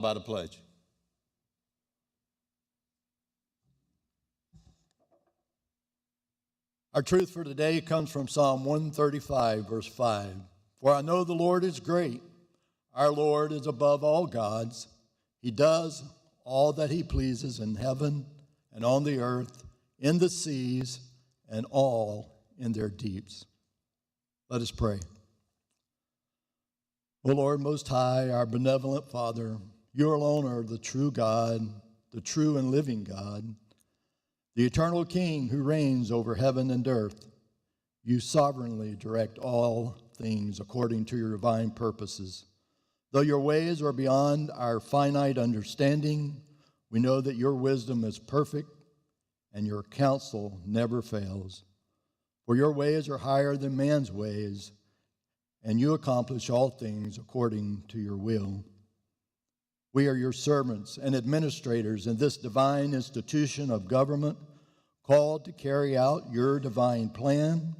By the pledge. Our truth for today comes from Psalm 135, verse 5. For I know the Lord is great. Our Lord is above all gods. He does all that he pleases in heaven and on the earth, in the seas, and all in their deeps. Let us pray. O Lord Most High, our benevolent Father, you alone are the true God, the true and living God, the eternal King who reigns over heaven and earth. You sovereignly direct all things according to your divine purposes. Though your ways are beyond our finite understanding, we know that your wisdom is perfect and your counsel never fails. For your ways are higher than man's ways, and you accomplish all things according to your will. We are your servants and administrators in this divine institution of government, called to carry out your divine plan.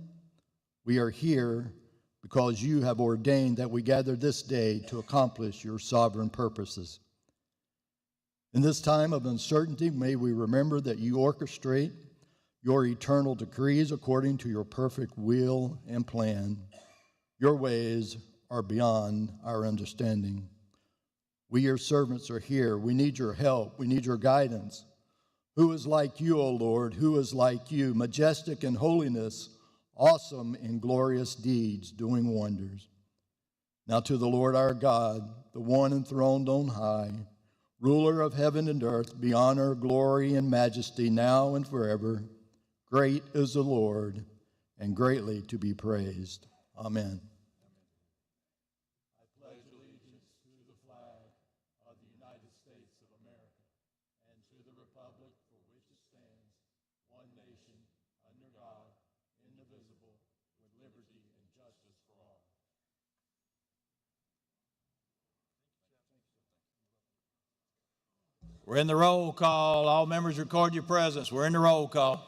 We are here because you have ordained that we gather this day to accomplish your sovereign purposes. In this time of uncertainty, may we remember that you orchestrate your eternal decrees according to your perfect will and plan. Your ways are beyond our understanding. We, your servants, are here. We need your help. We need your guidance. Who is like you, O Lord? Who is like you, majestic in holiness, awesome in glorious deeds, doing wonders? Now to the Lord our God, the one enthroned on high, ruler of heaven and earth, be honor, glory, and majesty now and forever. Great is the Lord, and greatly to be praised. Amen. We're in the roll call. All members record your presence. We're in the roll call.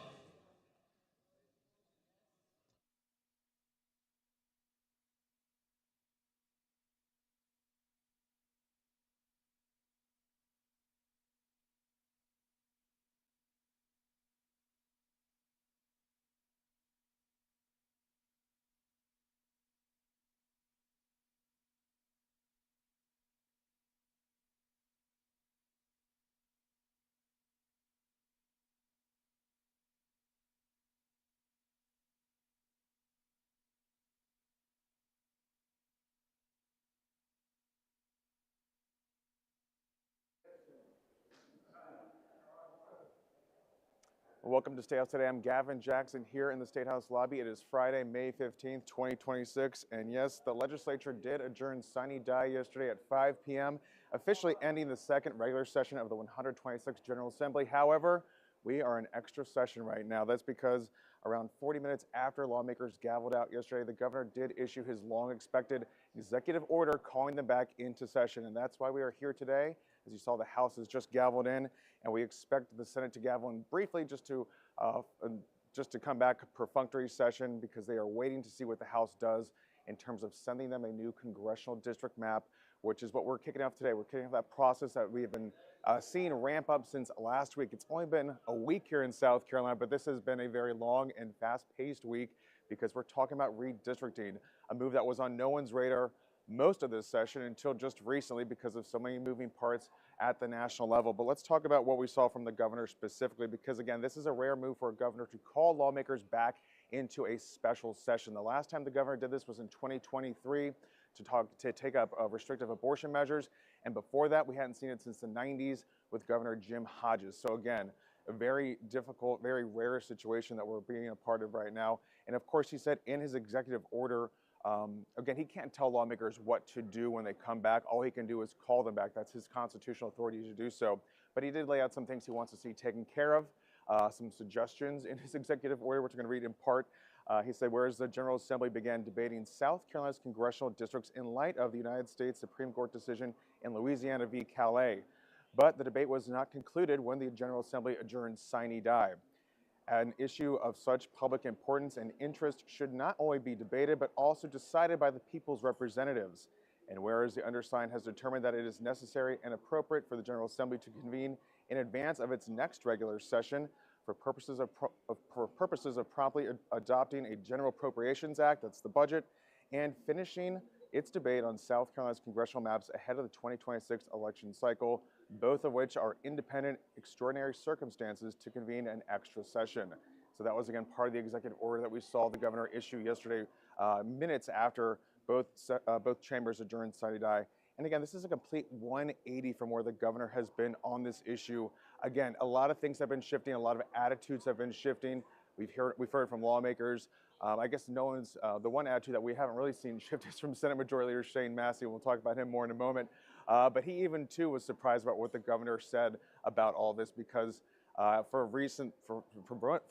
Welcome to State House today. I'm Gavin Jackson here in the State House lobby. It is Friday, May 15th, 2026. And yes, the legislature did adjourn sine die yesterday at 5 p.m., officially ending the second regular session of the 126th General Assembly. However, we are in extra session right now. That's because around 40 minutes after lawmakers gavelled out yesterday, the governor did issue his long-expected executive order calling them back into session. And that's why we are here today. As you saw, the House has just gavelled in, and we expect the Senate to gavel in briefly just to come back perfunctory session, because they are waiting to see what the House does in terms of sending them a new congressional district map, which is what we're kicking off today. We're kicking off that process that we have been seeing ramp up since last week. It's only been a week here in South Carolina, but this has been a very long and fast-paced week, because we're talking about redistricting, a move that was on no one's radar most of this session until just recently because of so many moving parts at the national level. But let's talk about what we saw from the governor specifically, because again, this is a rare move for a governor to call lawmakers back into a special session. The last time the governor did this was in 2023 to take up restrictive abortion measures, and before that we hadn't seen it since the 90s with Governor Jim Hodges. So again, a very difficult, very rare situation that we're being a part of right now. And of course, he said in his executive order, again, he can't tell lawmakers what to do when they come back. All he can do is call them back. That's his constitutional authority to do so. But he did lay out some things he wants to see taken care of, some suggestions in his executive order, which I'm going to read in part. He said, whereas the General Assembly began debating South Carolina's congressional districts in light of the United States Supreme Court decision in Louisiana v. Calais. But the debate was not concluded when the General Assembly adjourned sine die. An issue of such public importance and interest should not only be debated, but also decided by the people's representatives. And whereas the undersigned has determined that it is necessary and appropriate for the General Assembly to convene in advance of its next regular session for purposes of promptly adopting a General Appropriations Act, that's the budget, and finishing its debate on South Carolina's congressional maps ahead of the 2026 election cycle, both of which are independent, extraordinary circumstances to convene an extra session. So that was, again, part of the executive order that we saw the governor issue yesterday, minutes after both chambers adjourned sine die. And again, this is a complete 180 from where the governor has been on this issue. Again, a lot of things have been shifting, a lot of attitudes have been shifting. We've heard from lawmakers. I guess the one attitude that we haven't really seen shift is from Senate Majority Leader Shane Massey. We'll talk about him more in a moment. But he even too was surprised about what the governor said about all this, because for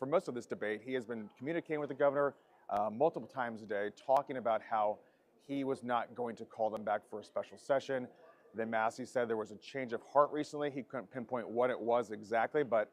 most of this debate, he has been communicating with the governor multiple times a day, talking about how he was not going to call them back for a special session. Then Massey said there was a change of heart recently. He couldn't pinpoint what it was exactly, but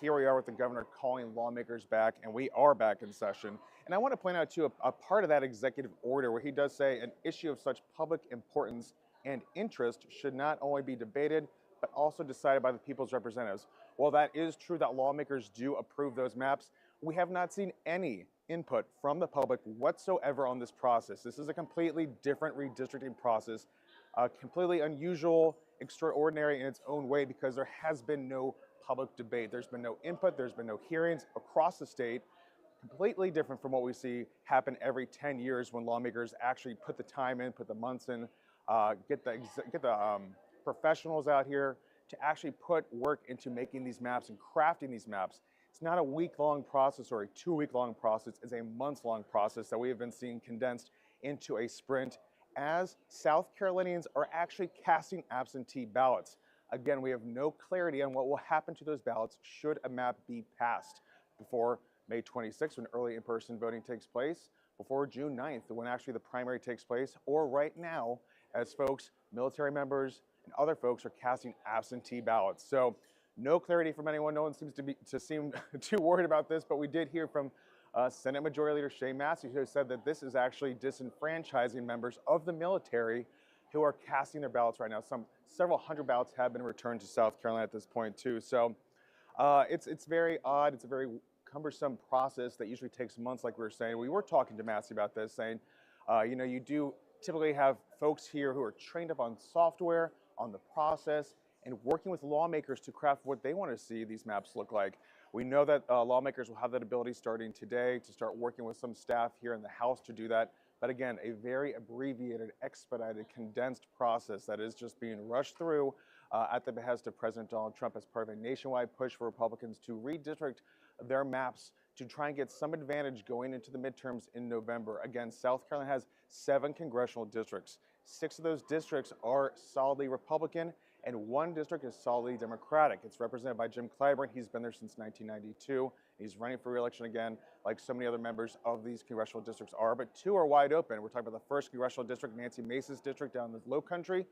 here we are with the governor calling lawmakers back, and we are back in session. And I want to point out too, a part of that executive order where he does say an issue of such public importance and interest should not only be debated, but also decided by the people's representatives. While that is true that lawmakers do approve those maps, we have not seen any input from the public whatsoever on this process. This is a completely different redistricting process, completely unusual, extraordinary in its own way, because there has been no public debate. There's been no input, there's been no hearings across the state, completely different from what we see happen every 10 years when lawmakers actually put the time in, put the months in, get the professionals out here to actually put work into making these maps and crafting these maps. It's not a week-long process or a 2-week-long process. It's a months-long process that we have been seeing condensed into a sprint as South Carolinians are actually casting absentee ballots. Again, we have no clarity on what will happen to those ballots should a map be passed before May 26th, when early in-person voting takes place, before June 9th, when actually the primary takes place, or right now, as folks, military members, and other folks are casting absentee ballots. So no clarity from anyone. No one seems to seem too worried about this, but we did hear from Senate Majority Leader Shane Massey, who said that this is actually disenfranchising members of the military who are casting their ballots right now. Several hundred ballots have been returned to South Carolina at this point too. So it's very odd. It's a very cumbersome process that usually takes months, like we were saying. We were talking to Massey about this, saying, you do typically have folks here who are trained up on software, on the process, and working with lawmakers to craft what they want to see these maps look like. We know that lawmakers will have that ability starting today to start working with some staff here in the House to do that. But again, a very abbreviated, expedited, condensed process that is just being rushed through at the behest of President Donald Trump as part of a nationwide push for Republicans to redistrict their maps to try and get some advantage going into the midterms in November. Again, South Carolina has 7 congressional districts. 6 of those districts are solidly Republican, and 1 district is solidly Democratic. It's represented by Jim Clyburn. He's been there since 1992. He's running for re-election again, like so many other members of these congressional districts are, but 2 are wide open. We're talking about the 1st congressional district, Nancy Mace's district down in the Low Country.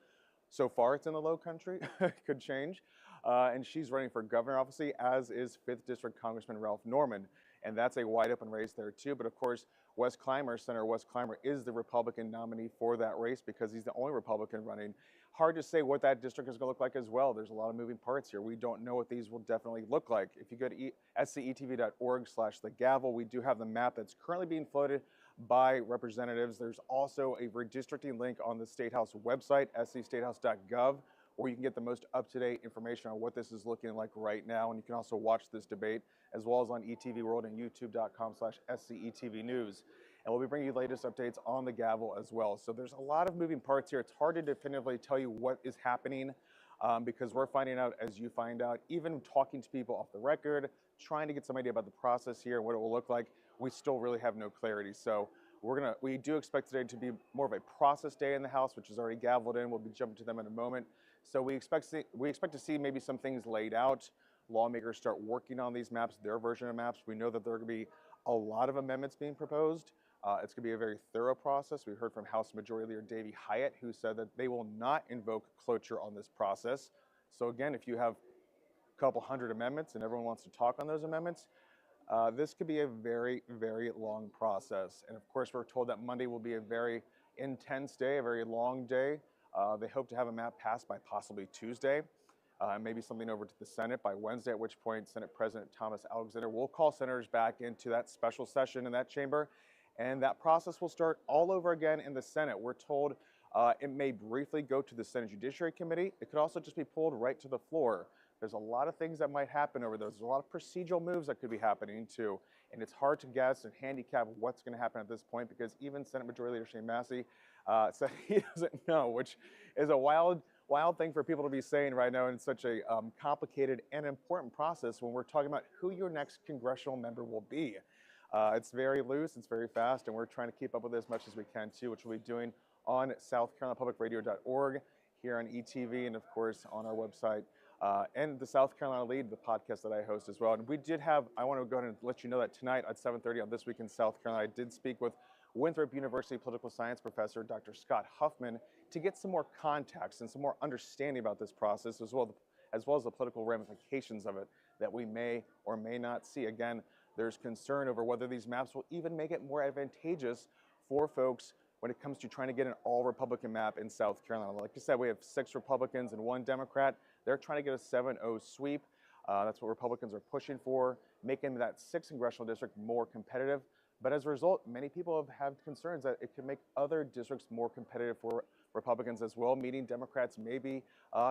So far, it's in the Low Country. Could change. And she's running for governor, obviously, as is 5th District Congressman Ralph Norman. And that's a wide open race there, too. But of course, Senator Wes Clymer is the Republican nominee for that race because he's the only Republican running. Hard to say what that district is going to look like as well. There's a lot of moving parts here. We don't know what these will definitely look like. If you go to scetv.org/thegavel, we do have the map that's currently being floated by representatives. There's also a redistricting link on the State House website, scstatehouse.gov, where you can get the most up-to-date information on what this is looking like right now. And you can also watch this debate, as well as on ETV World and youtube.com/SCETV News. And we'll be bringing you the latest updates on the gavel as well. So there's a lot of moving parts here. It's hard to definitively tell you what is happening because we're finding out as you find out, even talking to people off the record, trying to get some idea about the process here and what it will look like. We still really have no clarity. So we do expect today to be more of a process day in the House, which is already gaveled in. We'll be jumping to them in a moment. So we expect to see maybe some things laid out. Lawmakers start working on these maps, their version of maps. We know that there are going to be a lot of amendments being proposed. It's going to be a very thorough process. We heard from House Majority Leader Davey Hyatt, who said that they will not invoke cloture on this process. So again, if you have a couple hundred amendments and everyone wants to talk on those amendments, this could be a very, very long process. And of course, we're told that Monday will be a very intense day, a very long day. They hope to have a map passed by possibly Tuesday, maybe something over to the Senate by Wednesday, at which point Senate President Thomas Alexander will call senators back into that special session in that chamber, and that process will start all over again in the Senate. We're told it may briefly go to the Senate Judiciary Committee. It could also just be pulled right to the floor. There's a lot of things that might happen over there. There's a lot of procedural moves that could be happening too. And it's hard to guess and handicap what's going to happen at this point, because even Senate Majority Leader Shane Massey said he doesn't know, which is a wild thing for people to be saying right now in such a complicated and important process when we're talking about who your next congressional member will be. It's very loose, it's very fast, and we're trying to keep up with it as much as we can too, which we'll be doing on southcarolinapublicradio.org, here on ETV, and of course on our website, and the South Carolina Lead, the podcast that I host as well. And we did have, I want to go ahead and let you know that tonight at 7:30 on This Week in South Carolina, I did speak with Winthrop University political science professor Dr. Scott Huffman to get some more context and some more understanding about this process, as well as the political ramifications of it that we may or may not see. Again, there's concern over whether these maps will even make it more advantageous for folks when it comes to trying to get an all-Republican map in South Carolina. Like I said, we have 6 Republicans and 1 Democrat. They're trying to get a 7-0 sweep. That's what Republicans are pushing for, making that 6th congressional district more competitive. But as a result, many people have had concerns that it could make other districts more competitive for Republicans as well, meaning Democrats maybe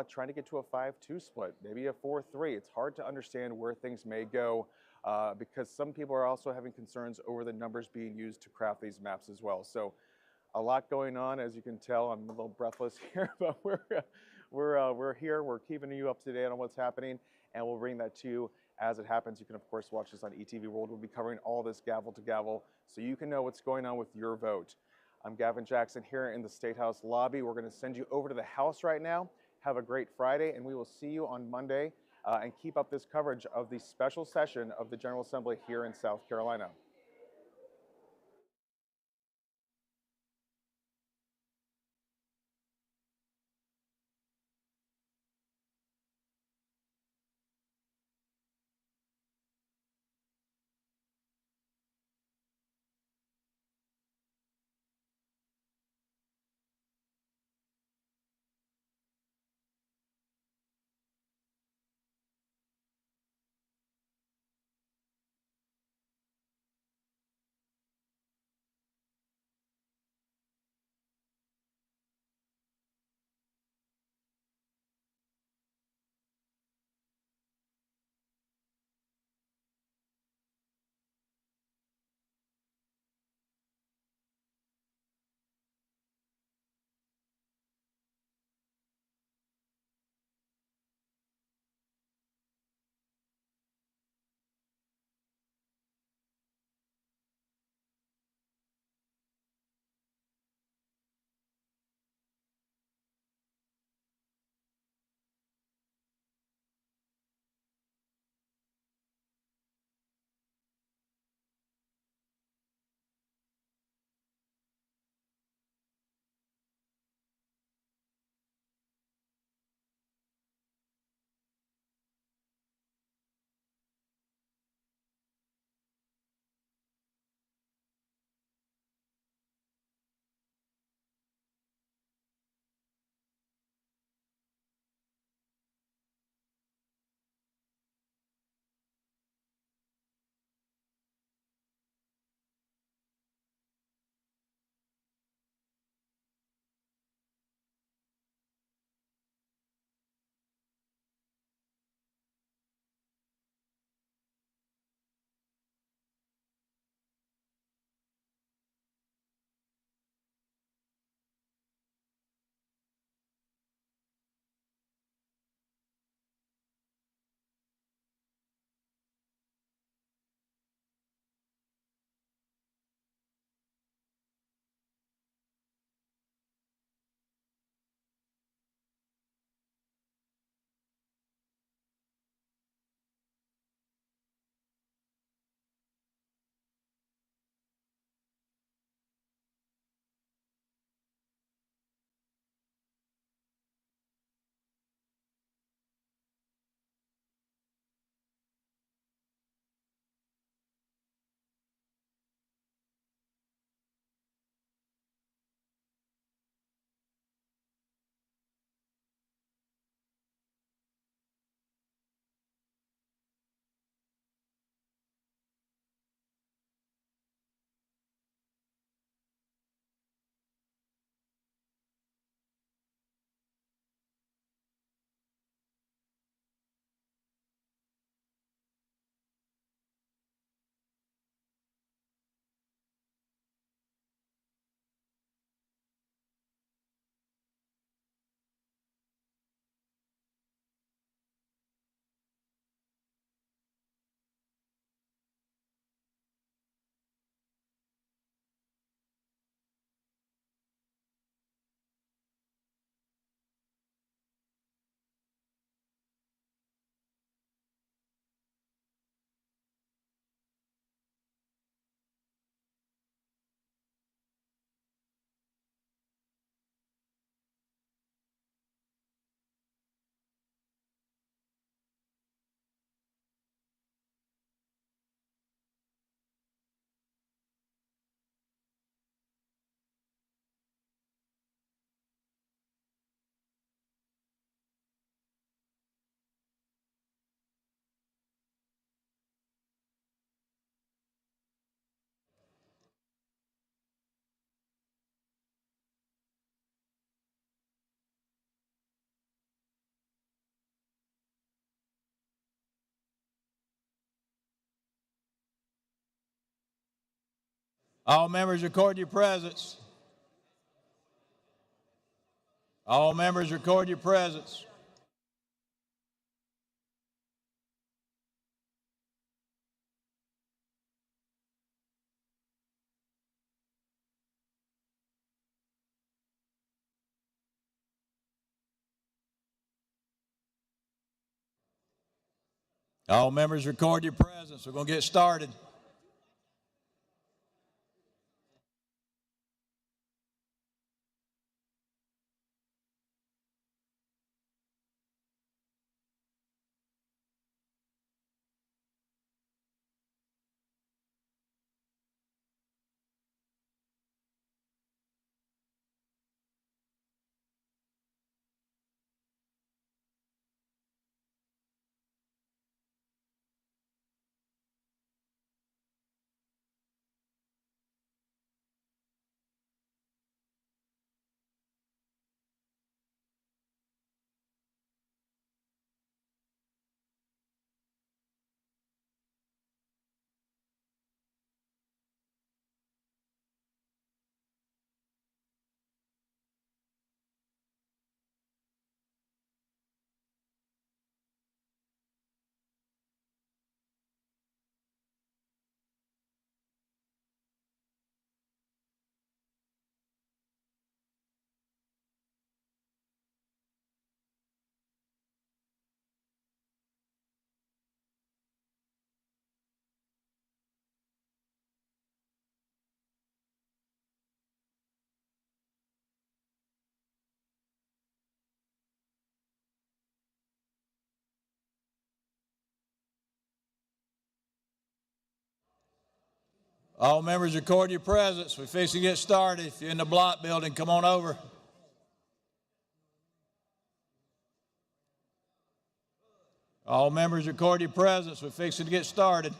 trying to get to a 5-2 split, maybe a 4-3. It's hard to understand where things may go because some people are also having concerns over the numbers being used to craft these maps as well. So a lot going on, as you can tell. I'm a little breathless here, but we're here. We're keeping you up to date on what's happening, and we'll bring that to you as it happens. You can, of course, watch this on ETV World. We'll be covering all this gavel to gavel, so you can know what's going on with your vote. I'm Gavin Jackson here in the State House lobby. We're going to send you over to the House right now. Have a great Friday, and we will see you on Monday, and keep up this coverage of the special session of the General Assembly here in South Carolina. All members record your presence. All members record your presence. All members record your presence. We're going to get started. All members record your presence. We're fixing to get started. If you're in the block building, come on over. All members record your presence. We're fixing to get started.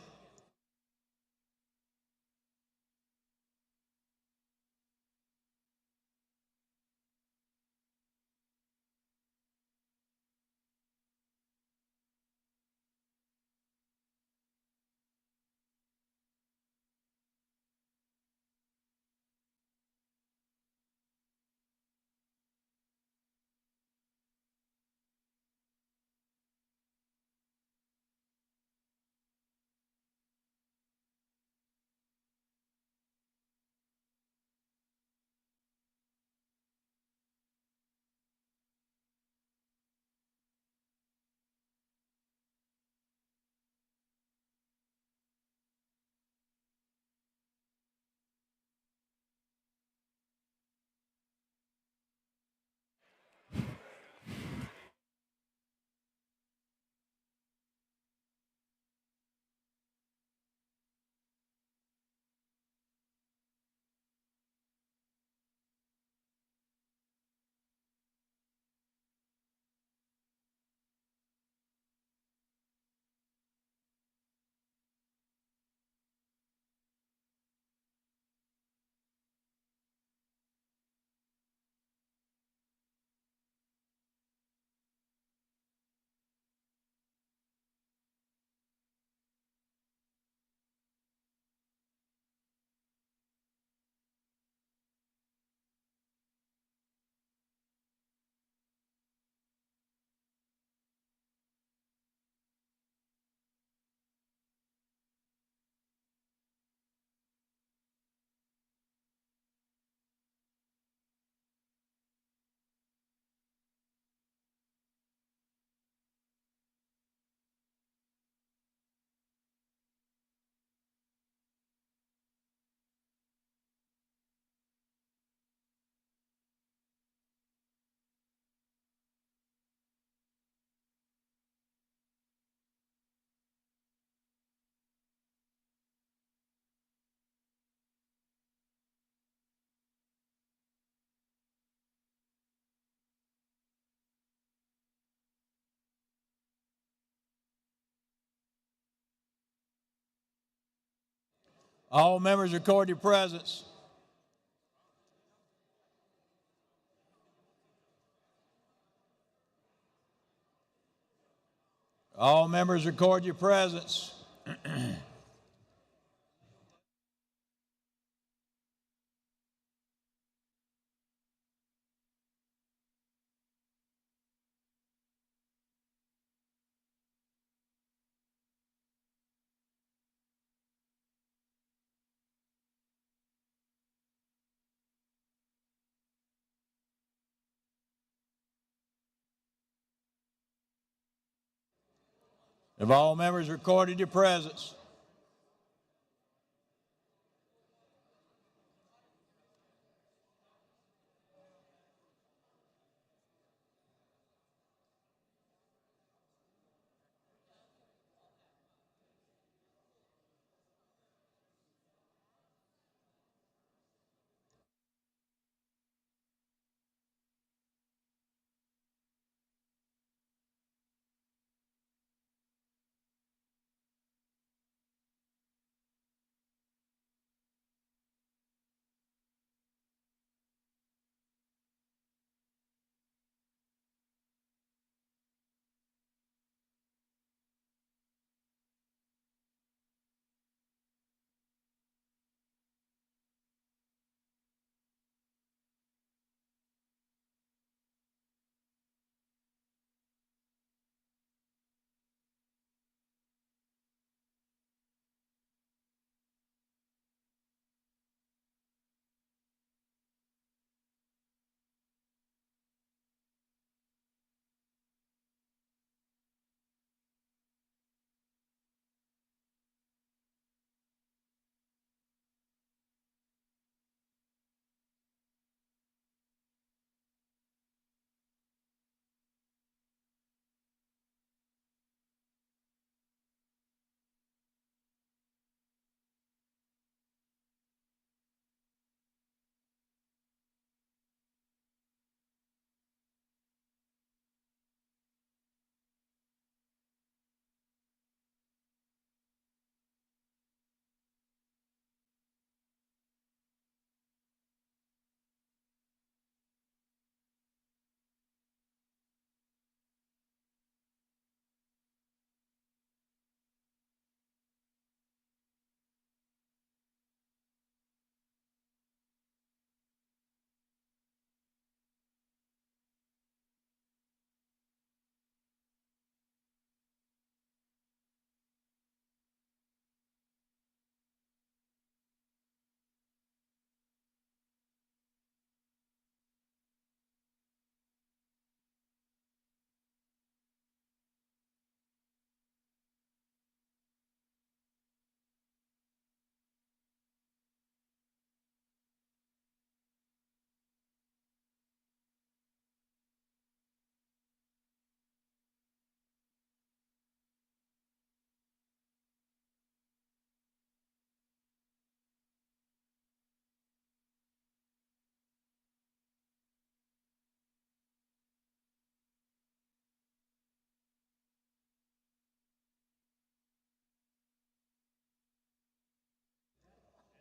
All members record your presence. All members record your presence. Have all members recorded your presence?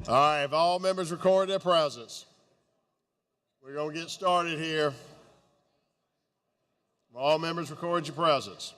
All right, have all members recorded their presence? We're going to get started here. Have all members record your presence?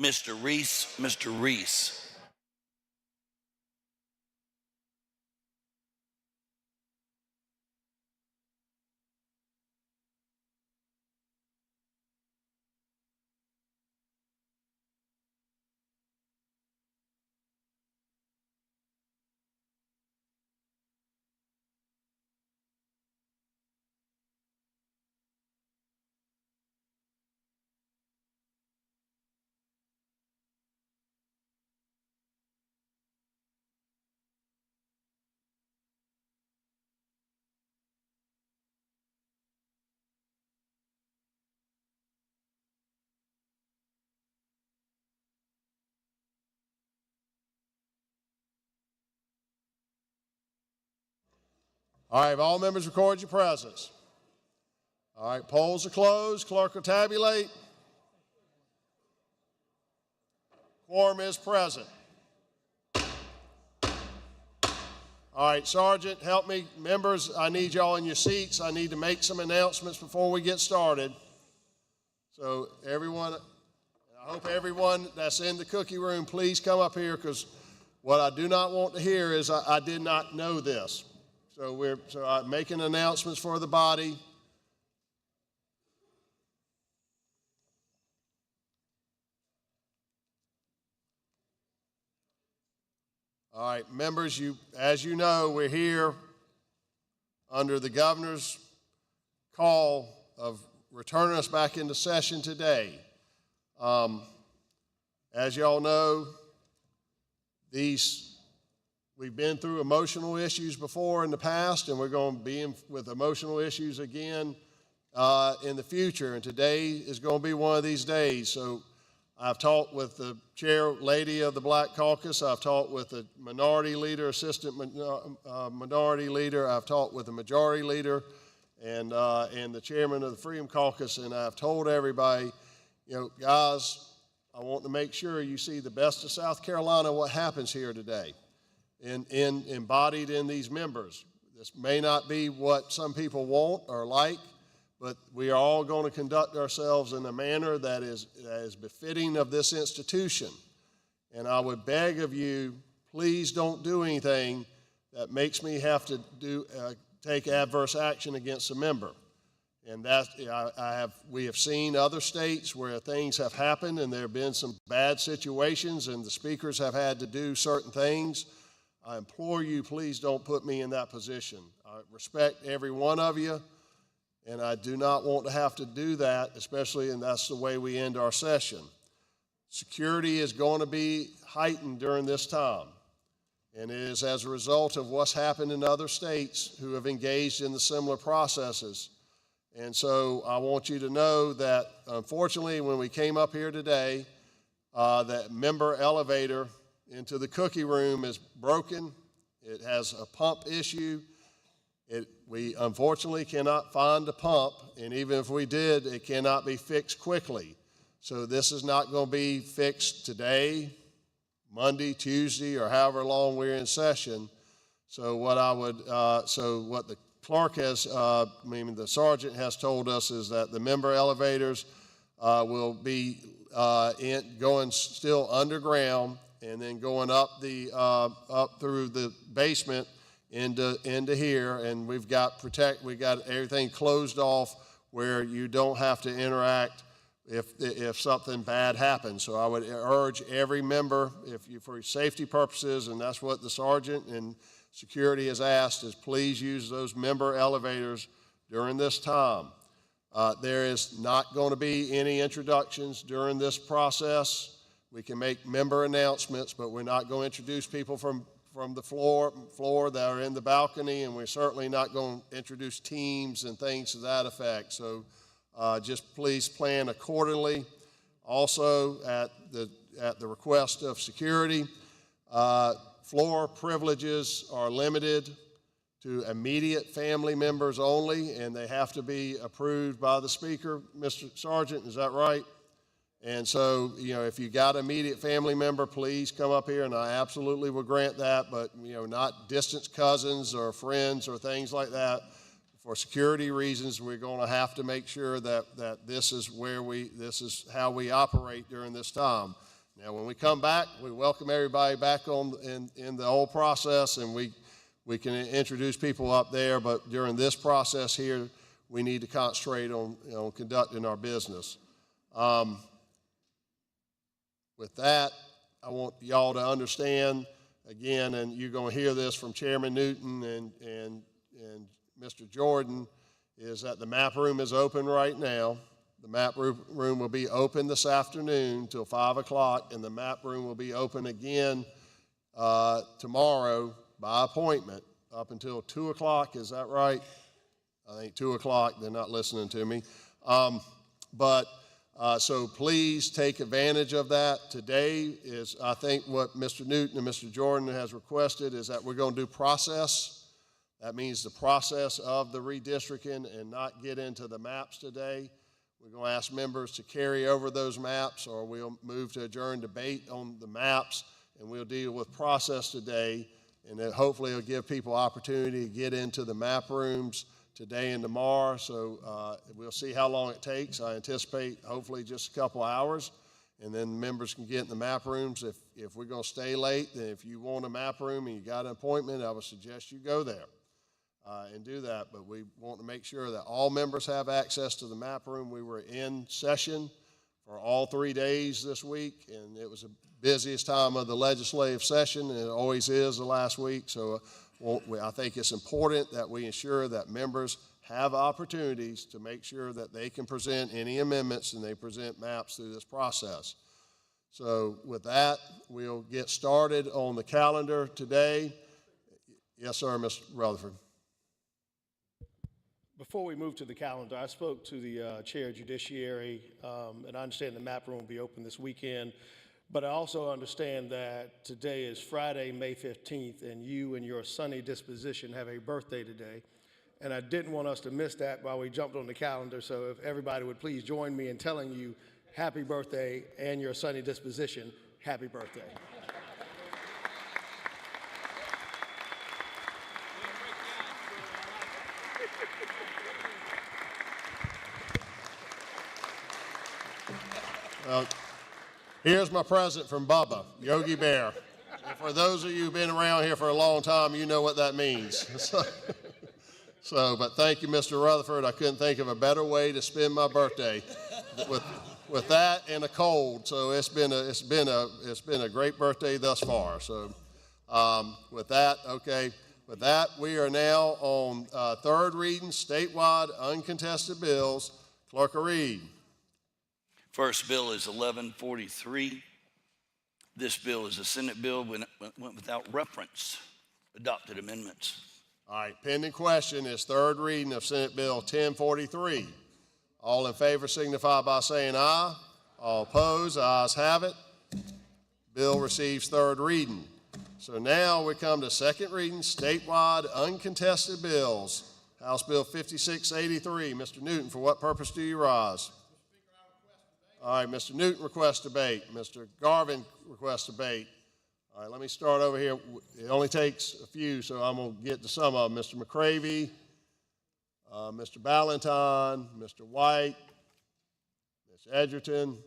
Mr. Reese. Mr. Reese. All right, have all members record your presence. All right, polls are closed. Clerk will tabulate. Quorum is present. All right, Sergeant, help me. Members, I need y'all in your seats. I need to make some announcements before we get started. So everyone, I hope everyone that's in the cookie room, please come up here, because what I do not want to hear is I did not know this. So I'm making announcements for the body. All right, members, as you know, we're here under the governor's call of returning us back into session today. As y'all know, we've been through emotional issues before in the past, and we're going to be with emotional issues again in the future. And today is going to be one of these days. So I've talked with the chair lady of the Black Caucus. I've talked with the minority leader, assistant minority leader. I've talked with the majority leader and the chairman of the Freedom Caucus. And I've told everybody, guys, I want to make sure you see the best of South Carolina, what happens here today, embodied in these members. This may not be what some people want or like, but we are all going to conduct ourselves in a manner that is befitting of this institution. And I would beg of you, please don't do anything that makes me have to take adverse action against a member. And we have seen other states where things have happened and there have been some bad situations and the speakers have had to do certain things. I implore you, please don't put me in that position. I respect every one of you, and I do not want to have to do that, especially, and that's the way we end our session. Security is going to be heightened during this time, and it is as a result of what's happened in other states who have engaged in the similar processes. And so I want you to know that, unfortunately, when we came up here today, that member elevator into the cookie room is broken. It has a pump issue. We unfortunately cannot find a pump, and even if we did, it cannot be fixed quickly. So this is not going to be fixed today, Monday, Tuesday, or however long we're in session. So what the clerk the sergeant has told us is that the member elevators will be going still underground and then going up through the basement into here, and we've got everything closed off where you don't have to interact if something bad happens. So I would urge every member, for safety purposes, and that's what the sergeant and security has asked, is please use those member elevators during this time. There is not going to be any introductions during this process. We can make member announcements, but we're not going to introduce people from the floor that are in the balcony, and we're certainly not going to introduce teams and things to that effect. So just please plan accordingly. Also, at the request of security, floor privileges are limited to immediate family members only, and they have to be approved by the speaker. Mr. Sergeant, is that right? And so, if you got an immediate family member, please come up here, and I absolutely will grant that, but, not distant cousins or friends or things like that. for security reasons, we're going to have to make sure that this is how we operate during this time. Now, when we come back, we welcome everybody back in the old process, and we can introduce people up there. But during this process here, we need to concentrate on conducting our business. With that, I want y'all to understand again, and you're going to hear this from Chairman Newton and Mr. Jordan, is that the map room is open right now. The map room will be open this afternoon till 5 o'clock, and the map room will be open again tomorrow by appointment up until 2 o'clock. Is that right? I think 2 o'clock. They're not listening to me. So please take advantage of that. Today is, I think, what Mr. Newton and Mr. Jordan has requested is that we're going to do process. That means the process of the redistricting and not get into the maps today. We're going to ask members to carry over those maps, or we'll move to adjourn debate on the maps, and we'll deal with process today, and it hopefully will give people opportunity to get into the map rooms today and tomorrow. So we'll see how long it takes. I anticipate hopefully just a couple hours, and then members can get in the map rooms. If we're going to stay late, then if you want a map room and you got an appointment, I would suggest you go there and do that. But we want to make sure that all members have access to the map room. We were in session for all 3 days this week, and it was the busiest time of the legislative session, and it always is the last week. So I think it's important that we ensure that members have opportunities to make sure that they can present any amendments and they present maps through this process. So with that, we'll get started on the calendar today. Yes, sir, Mr. Rutherford. Before we move to the calendar, I spoke to the Chair of Judiciary, and I understand the map room will be open this weekend, but I also understand that today is Friday, May 15th, and you and your sunny disposition have a birthday today, and I didn't want us to miss that while we jumped on the calendar, so if everybody would please join me in telling you happy birthday and your sunny disposition, happy birthday. Here's my present from Bubba, Yogi Bear. And for those of you who've been around here for a long time, you know what that means. But thank you, Mr. Rutherford. I couldn't think of a better way to spend my birthday with that and a cold. So it's been a great birthday thus far. So with that, we are now on third reading, statewide uncontested bills. Clerk will read. First bill is 1143. This bill is a Senate bill went without reference. Adopted amendments. All right, pending question is third reading of Senate Bill 1043. All in favor signify by saying aye. All opposed, ayes have it. Bill receives third reading. So now we come to second reading, statewide uncontested bills. House Bill 5683. Mr. Newton, for what purpose do you rise? All right, Mr. Newton requests debate. Mr. Garvin requests debate. All right, let me start over here. It only takes a few, so I'm going to get to some of them. Mr. McCravey, Mr. Ballantyne, Mr. White, Ms. Edgerton,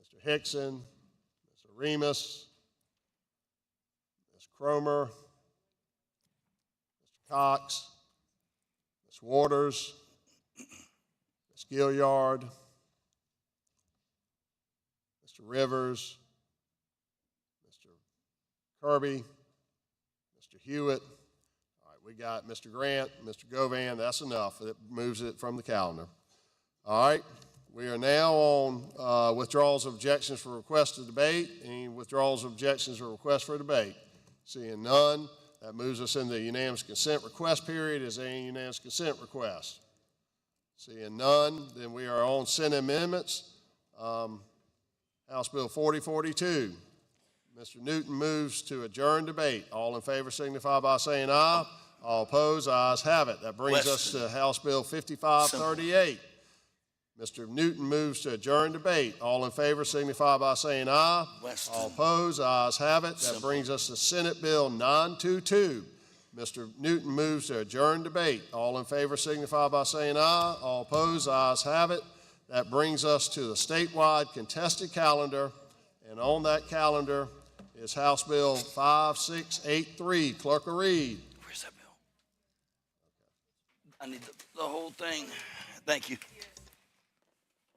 Mr. Hickson, Mr. Remus, Ms. Cromer, Mr. Cox, Ms. Waters, Ms. Gilliard, Mr. Rivers, Mr. Kirby, Mr. Hewitt. All right, we got Mr. Grant, Mr. Govan. That's enough. It moves it from the calendar. All right, we are now on withdrawals of objections for request to debate. Any withdrawals of objections or requests for debate? Seeing none, that moves us into the unanimous consent request period. Is there any unanimous consent request? Seeing none, then we are on Senate amendments. House Bill 4042. Mr. Newton moves to adjourn debate. All in favor signify by saying aye. All opposed, ayes have it. That brings us to House Bill 5538. Mr. Newton moves to adjourn debate. All in favor signify by saying aye. All opposed, ayes have it. That brings us to Senate Bill 922. Mr. Newton moves to adjourn debate. All in favor signify by saying aye. All opposed, ayes have it. That brings us to the statewide contested calendar, and on that calendar is House Bill 5683. Clerk will read. Where's that bill? I need the whole thing. Thank you.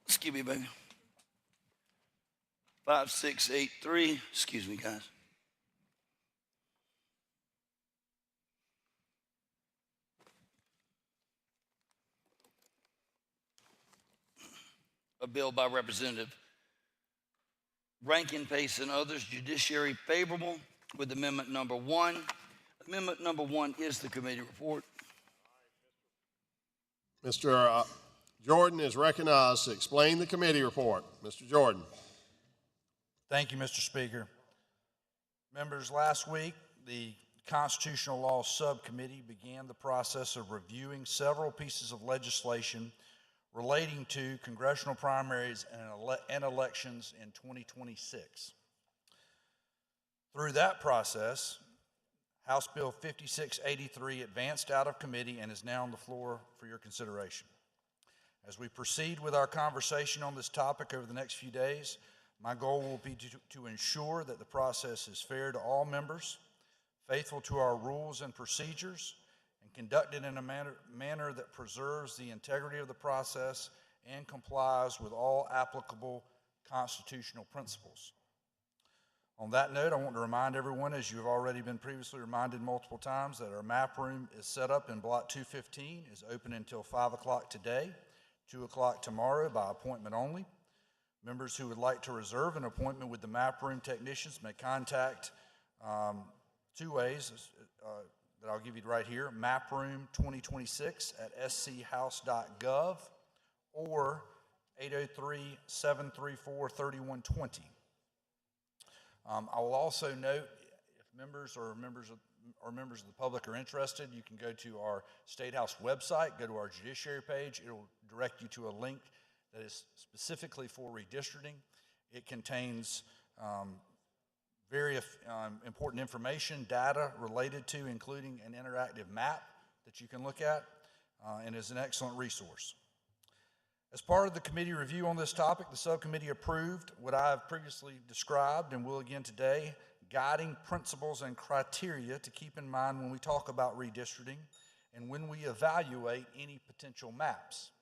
Excuse me, baby. 5683. Excuse me, guys. A bill by Representative Rankin, Pace, and others, judiciary favorable, with amendment number 1. Amendment number 1 is the committee report. Mr. Jordan is recognized to explain the committee report. Mr. Jordan. Thank you, Mr. Speaker. Members, last week, the Constitutional Law Subcommittee began the process of reviewing several pieces of legislation relating to congressional primaries and elections in 2026. Through that process, House Bill 5683 advanced out of committee and is now on the floor for your consideration. As we proceed with our conversation on this topic over the next few days, my goal will be to ensure that the process is fair to all members, faithful to our rules and procedures, and conducted in a manner that preserves the integrity of the process and complies with all applicable constitutional principles. On that note, I want to remind everyone, as you have already been previously reminded multiple times, that our map room is set up in Block 215, is open until 5 o'clock today, 2 o'clock tomorrow by appointment only. Members who would like to reserve an appointment with the map room technicians may contact two ways that I'll give you right here: maproom2026@schouse.gov or 803-734-3120. I will also note, if members or members of the public are interested, you can go to our State House website, go to our judiciary page. It will direct you to a link that is specifically for redistricting. It contains very important information, data related to, including an interactive map that you can look at, and is an excellent resource. As part of the committee review on this topic, the subcommittee approved what I have previously described and will again today: guiding principles and criteria to keep in mind when we talk about redistricting and when we evaluate any potential maps.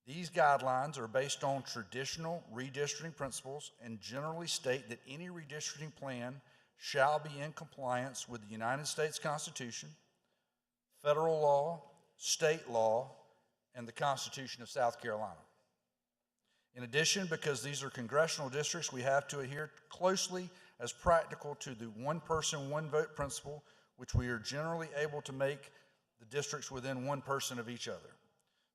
These guidelines are based on traditional redistricting principles and generally state that any redistricting plan shall be in compliance with the United States Constitution, federal law, state law, and the Constitution of South Carolina. In addition, because these are congressional districts, we have to adhere closely as practical to the one person, one vote principle, which we are generally able to make the districts within one person of each other.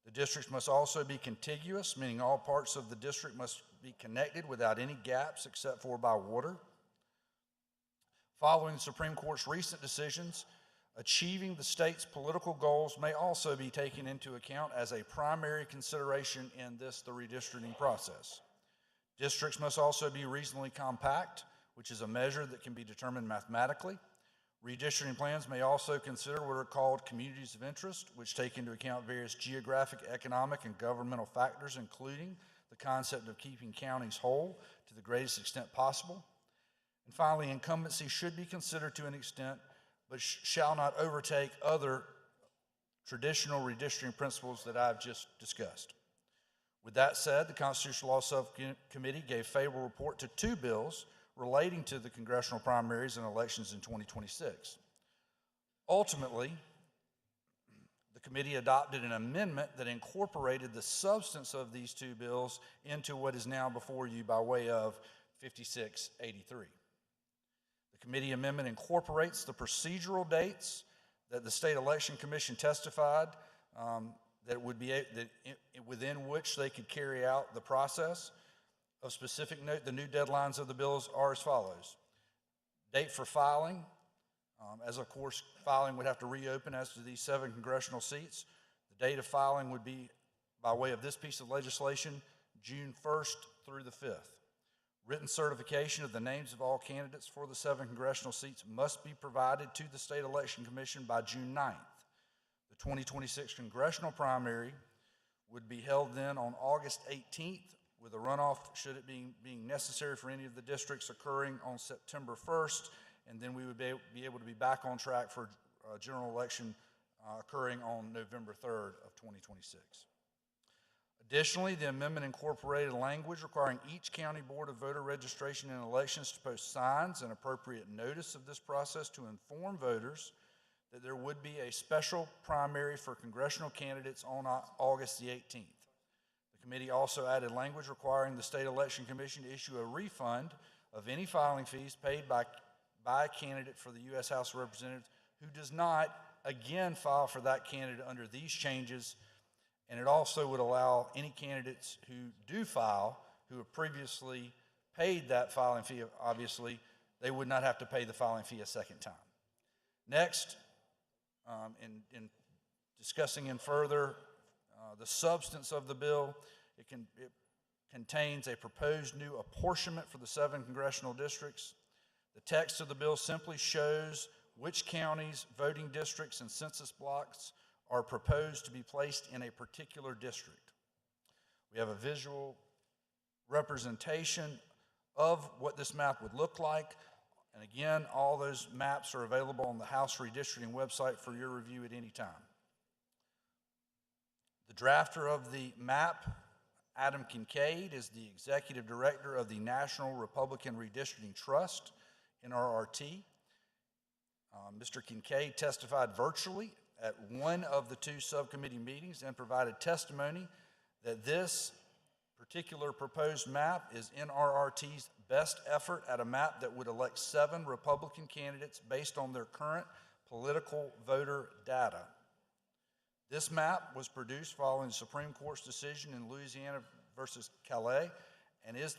The districts must also be contiguous, meaning all parts of the district must be connected without any gaps except for by water. Following the Supreme Court's recent decisions, achieving the state's political goals may also be taken into account as a primary consideration in the redistricting process. Districts must also be reasonably compact, which is a measure that can be determined mathematically. Redistricting plans may also consider what are called communities of interest, which take into account various geographic, economic, and governmental factors, including the concept of keeping counties whole to the greatest extent possible. And finally, incumbency should be considered to an extent, but shall not overtake other traditional redistricting principles that I've just discussed. With that said, the Constitutional Law Subcommittee gave favorable report to two bills relating to the congressional primaries and elections in 2026. Ultimately, the committee adopted an amendment that incorporated the substance of these two bills into what is now before you by way of 5683. The committee amendment incorporates the procedural dates that the State Election Commission testified within which they could carry out the process. Of specific note, the new deadlines of the bills are as follows. Date for filing, as of course filing would have to reopen as to these 7 congressional seats. The date of filing would be, by way of this piece of legislation, June 1st through the 5th. Written certification of the names of all candidates for the 7 congressional seats must be provided to the State Election Commission by June 9th. The 2026 congressional primary would be held then on August 18th, with a runoff, should it being necessary for any of the districts, occurring on September 1st, and then we would be able to be back on track for a general election occurring on November 3rd of 2026. Additionally, the amendment incorporated language requiring each county board of voter registration and elections to post signs and appropriate notice of this process to inform voters that there would be a special primary for congressional candidates on August the 18th. The committee also added language requiring the State Election Commission to issue a refund of any filing fees paid by a candidate for the U.S. House of Representatives who does not again file for that candidate under these changes. And it also would allow any candidates who do file, who have previously paid that filing fee, obviously, they would not have to pay the filing fee a second time. Next, in discussing in further the substance of the bill, it contains a proposed new apportionment for the 7 congressional districts. The text of the bill simply shows which counties, voting districts, and census blocks are proposed to be placed in a particular district. We have a visual representation of what this map would look like. And again, all those maps are available on the House Redistricting website for your review at any time. The drafter of the map, Adam Kincaid, is the executive director of the National Republican Redistricting Trust, NRRT. Mr. Kincaid testified virtually at one of the 2 subcommittee meetings and provided testimony that this particular proposed map is NRRT's best effort at a map that would elect 7 Republican candidates based on their current political voter data. This map was produced following the Supreme Court's decision in Louisiana versus Calais, and if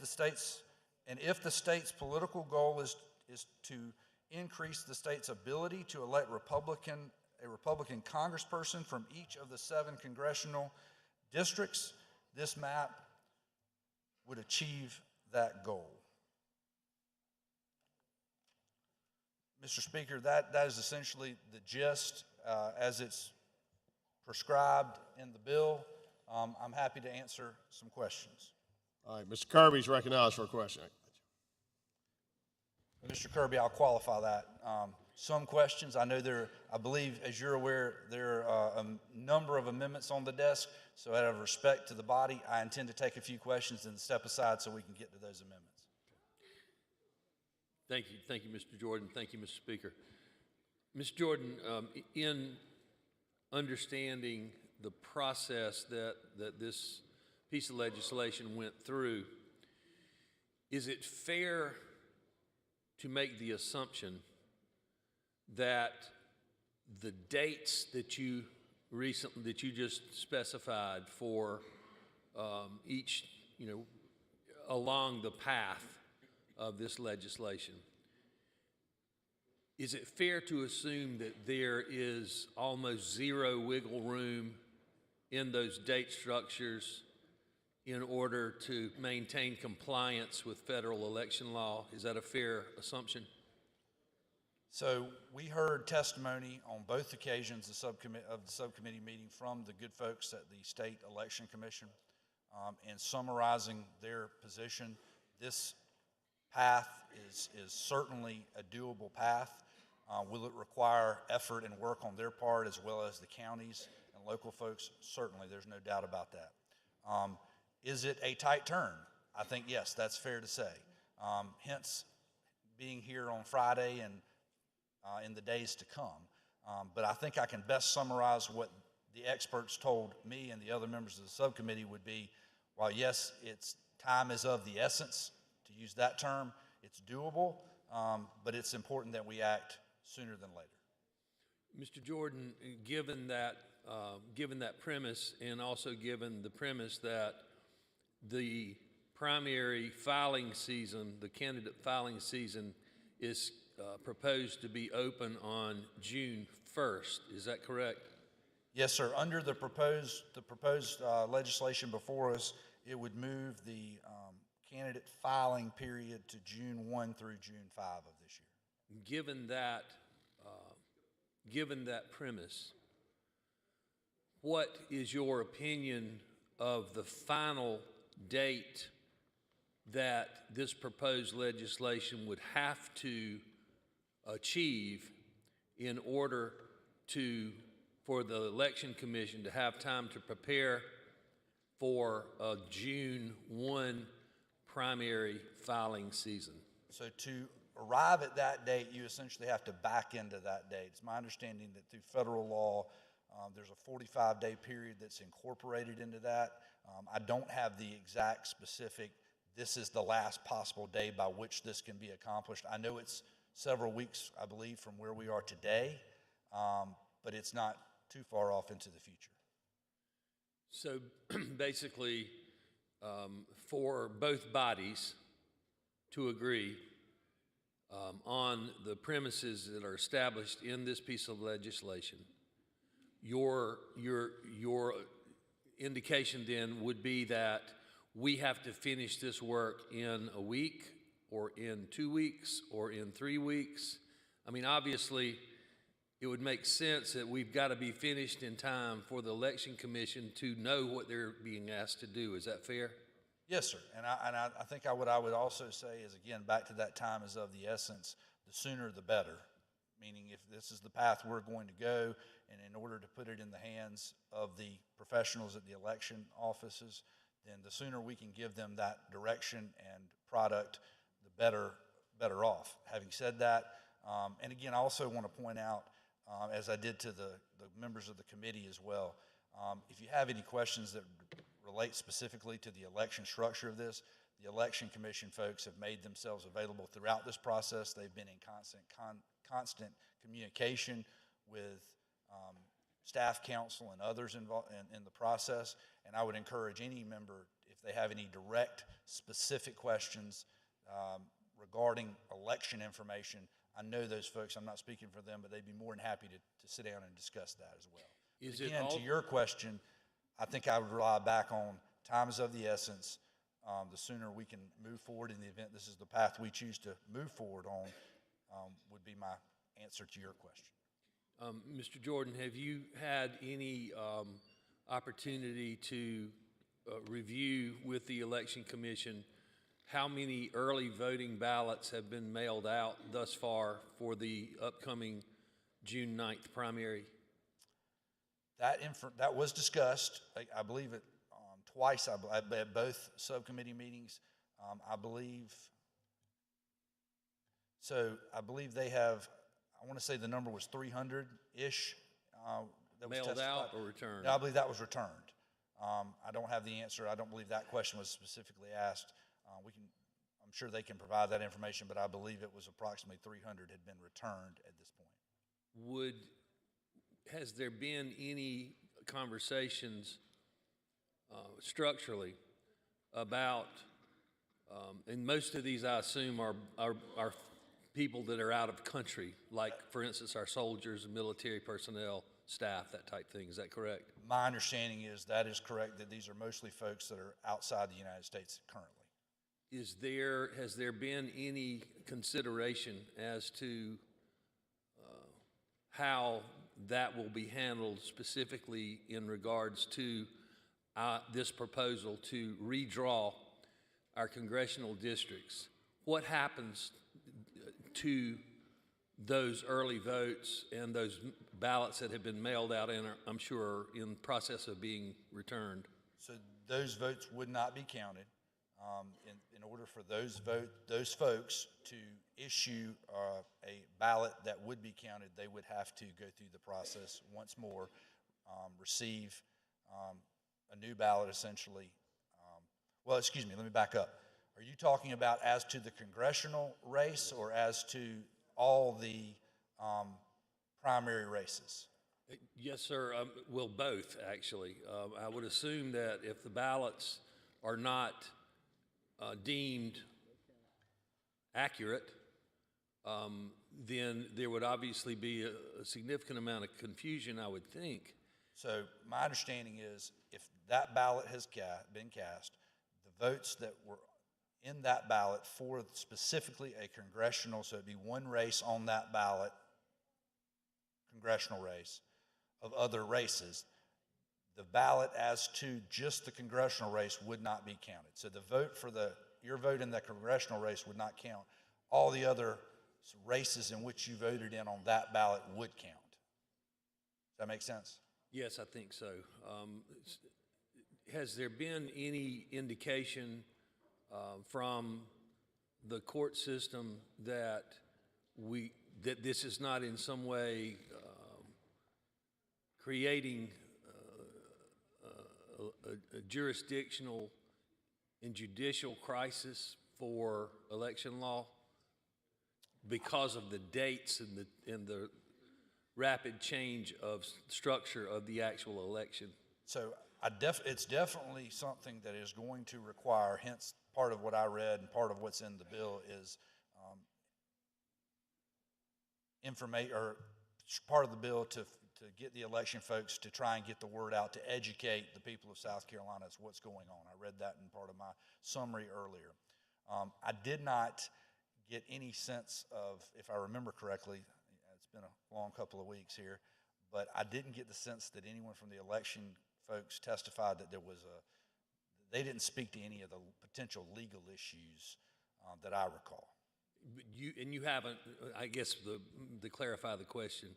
the state's political goal is to increase the state's ability to elect a Republican congressperson from each of the 7 congressional districts, this map would achieve that goal. Mr. Speaker, that is essentially the gist as it's prescribed in the bill. I'm happy to answer some questions. All right, Mr. Kirby's recognized for a question. Mr. Kirby, I'll qualify that. Some questions, I know I believe, as you're aware, there are a number of amendments on the desk, so out of respect to the body, I intend to take a few questions and step aside so we can get to those amendments. Thank you, Mr. Jordan. Thank you, Mr. Speaker. Mr. Jordan, in understanding the process that this piece of legislation went through, is it fair to make the assumption that the dates that you just specified for each, along the path of this legislation, is it fair to assume that there is almost zero wiggle room in those date structures in order to maintain compliance with federal election law? Is that a fair assumption? So we heard testimony on both occasions of the subcommittee meeting from the good folks at the State Election Commission, and summarizing their position. This path is certainly a doable path. Will it require effort and work on their part as well as the counties and local folks? Certainly, there's no doubt about that. Is it a tight turn? I think, yes, that's fair to say. Hence, being here on Friday and in the days to come. But I think I can best summarize what the experts told me and the other members of the subcommittee would be, while yes, time is of the essence, to use that term, it's doable, but it's important that we act sooner than later. Mr. Jordan, given that premise, and also given the premise that the primary filing season, the candidate filing season, is proposed to be open on June 1st, is that correct? Yes, sir. Under the proposed legislation before us, it would move the candidate filing period to June 1 through June 5 of this year. Given that premise, what is your opinion of the final date that this proposed legislation would have to achieve in order for the Election Commission to have time to prepare for a June 1 primary filing season? So to arrive at that date, you essentially have to back into that date. It's my understanding that through federal law, there's a 45-day period that's incorporated into that. I don't have the exact specific, this is the last possible day by which this can be accomplished. I know it's several weeks, I believe, from where we are today, but it's not too far off into the future. So basically, for both bodies to agree on the premises that are established in this piece of legislation, your indication then would be that we have to finish this work in a week, or in 2 weeks, or in 3 weeks. I mean, obviously, it would make sense that we've got to be finished in time for the Election Commission to know what they're being asked to do. Is that fair? Yes, sir. And I think what I would also say is, again, back to that time is of the essence. The sooner the better. Meaning, if this is the path we're going to go, and in order to put it in the hands of the professionals at the election offices, then the sooner we can give them that direction and product, the better off. Having said that, and again, I also want to point out, as I did to the members of the committee as well, if you have any questions that relate specifically to the election structure of this, the Election Commission folks have made themselves available throughout this process. They've been in constant communication with staff counsel and others involved in the process, and I would encourage any member, if they have any direct, specific questions regarding election information, I know those folks, I'm not speaking for them, but they'd be more than happy to sit down and discuss that as well. Again, to your question, I think I would rely back on time is of the essence. The sooner we can move forward in the event this is the path we choose to move forward on, would be my answer to your question. Mr. Jordan, have you had any opportunity to review with the Election Commission how many early voting ballots have been mailed out thus far for the upcoming June 9th primary? That was discussed, I believe it twice, at both subcommittee meetings. I believe they have, I want to say the number was 300-ish. Mailed out or returned? No, I believe that was returned. I don't have the answer. I don't believe that question was specifically asked. I'm sure they can provide that information, but I believe it was approximately 300 had been returned at this point. Has there been any conversations structurally about, and most of these I assume are people that are out of country, like for instance our soldiers and military personnel, staff, that type thing, is that correct? My understanding is that is correct, that these are mostly folks that are outside the United States currently. Has there been any consideration as to how that will be handled specifically in regards to this proposal to redraw our congressional districts? What happens to those early votes and those ballots that have been mailed out and are, I'm sure, in process of being returned? So those votes would not be counted. In order for those folks to issue a ballot that would be counted, they would have to go through the process once more, receive a new ballot essentially. Well, excuse me, let me back up. Are you talking about as to the congressional race or as to all the primary races? Yes, sir. Well, both, actually. I would assume that if the ballots are not deemed accurate, then there would obviously be a significant amount of confusion, I would think. So my understanding is if that ballot has been cast, the votes that were in that ballot for specifically a congressional, so it'd be one race on that ballot, congressional race, of other races. The ballot as to just the congressional race would not be counted. So the vote for your vote in the congressional race would not count. All the other races in which you voted in on that ballot would count. Does that make sense? Yes, I think so. Has there been any indication from the court system that this is not in some way creating a jurisdictional and judicial crisis for election law because of the dates and the rapid change of structure of the actual election? So it's definitely something that is going to require, hence part of what I read and part of what's in the bill is part of the bill to get the election folks to try and get the word out, to educate the people of South Carolina as what's going on. I read that in part of my summary earlier. I did not get any sense of, if I remember correctly, it's been a long couple of weeks here, but I didn't get the sense that anyone from the election folks testified that they didn't speak to any of the potential legal issues that I recall. You haven't, I guess, to clarify the question,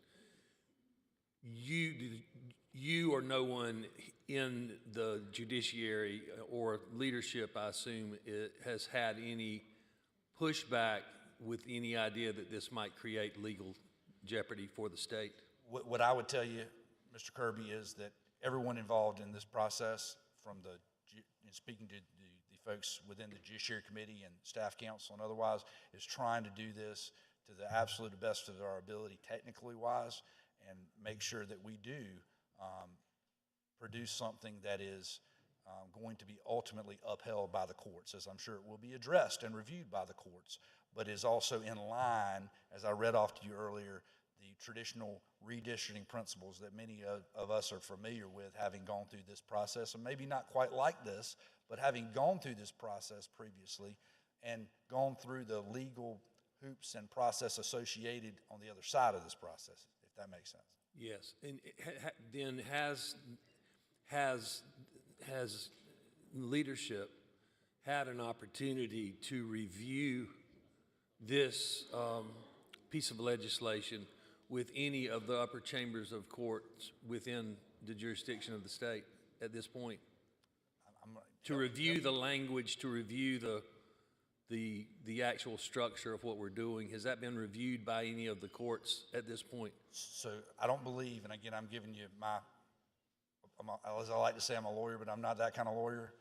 you or no one in the judiciary or leadership, I assume, has had any pushback with any idea that this might create legal jeopardy for the state? What I would tell you, Mr. Kirby, is that everyone involved in this process, from speaking to the folks within the Judiciary Committee and Staff Council and otherwise, is trying to do this to the absolute best of our ability, technically wise, and make sure that we do produce something that is going to be ultimately upheld by the courts, as I'm sure it will be addressed and reviewed by the courts, but is also in line, as I read off to you earlier, the traditional redistricting principles that many of us are familiar with, having gone through this process, and maybe not quite like this, but having gone through this process previously and gone through the legal hoops and process associated on the other side of this process, if that makes sense. Yes, and then has leadership had an opportunity to review this piece of legislation with any of the upper chambers of courts within the jurisdiction of the state at this point? To review the language, to review the actual structure of what we're doing, has that been reviewed by any of the courts at this point? So I don't believe, and again, I'm giving you as I like to say, I'm a lawyer, but I'm not that kind of lawyer.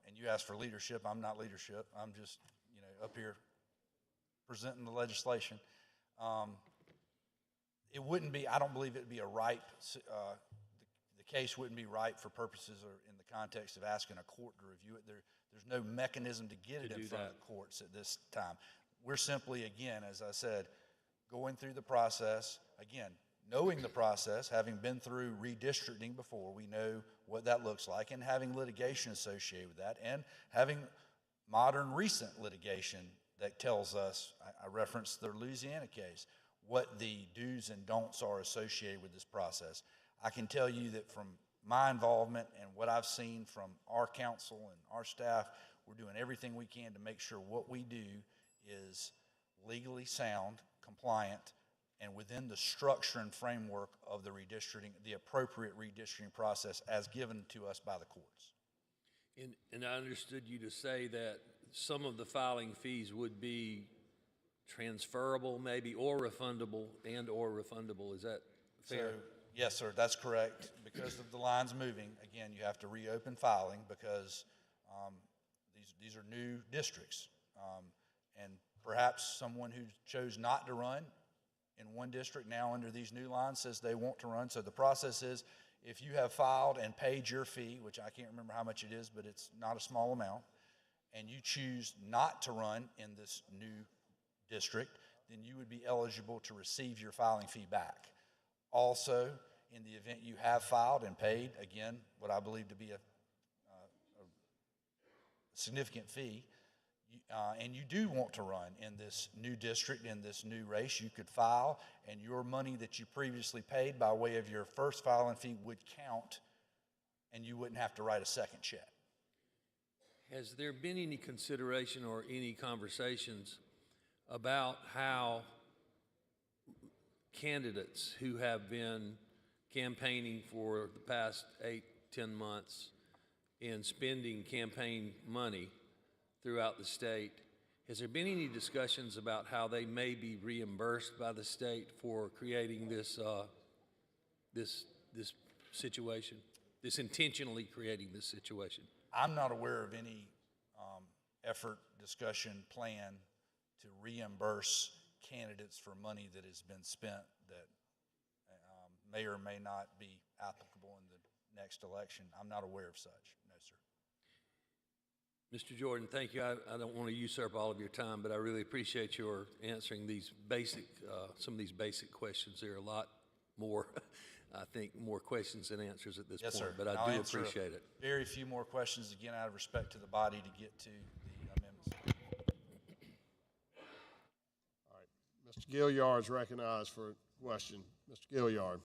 And you ask for leadership, I'm not leadership. I'm just, up here presenting the legislation. It wouldn't be, I don't believe it'd be a ripe, the case wouldn't be ripe for purposes or in the context of asking a court to review it. There's no mechanism to get it in front of the courts at this time. We're simply, again, as I said, going through the process, again, knowing the process, having been through redistricting before, we know what that looks like, and having litigation associated with that, and having modern recent litigation that tells us, I referenced the Louisiana case, what the do's and don'ts are associated with this process. I can tell you that from my involvement and what I've seen from our council and our staff, we're doing everything we can to make sure what we do is legally sound, compliant, and within the structure and framework of the redistricting, the appropriate redistricting process as given to us by the courts. And I understood you to say that some of the filing fees would be transferable maybe, or refundable, Is that fair? So, yes, sir, that's correct. Because of the lines moving, again, you have to reopen filing because these are new districts. And perhaps someone who chose not to run in one district now under these new lines says they want to run. So the process is, if you have filed and paid your fee, which I can't remember how much it is, but it's not a small amount, and you choose not to run in this new district, then you would be eligible to receive your filing fee back. Also, in the event you have filed and paid, again, what I believe to be a significant fee, and you do want to run in this new district, in this new race, you could file, and your money that you previously paid by way of your first filing fee would count, and you wouldn't have to write a second check. Has there been any consideration or any conversations about how candidates who have been campaigning for the past 8-10 months and spending campaign money throughout the state, has there been any discussions about how they may be reimbursed by the state for creating this situation, this intentionally creating this situation? I'm not aware of any effort, discussion, plan to reimburse candidates for money that has been spent that may or may not be applicable in the next election. I'm not aware of such, no, sir. Mr. Jordan, thank you. I don't want to usurp all of your time, but I really appreciate your answering these basic, some of these basic questions. There are a lot more, I think, more questions than answers at this Yes, point, sir. but I I'll do answer appreciate it. Very few more questions, again, out of respect to the body, to get to the amendments. Mr. Gilliard is recognized for a question. Mr. Gilliard.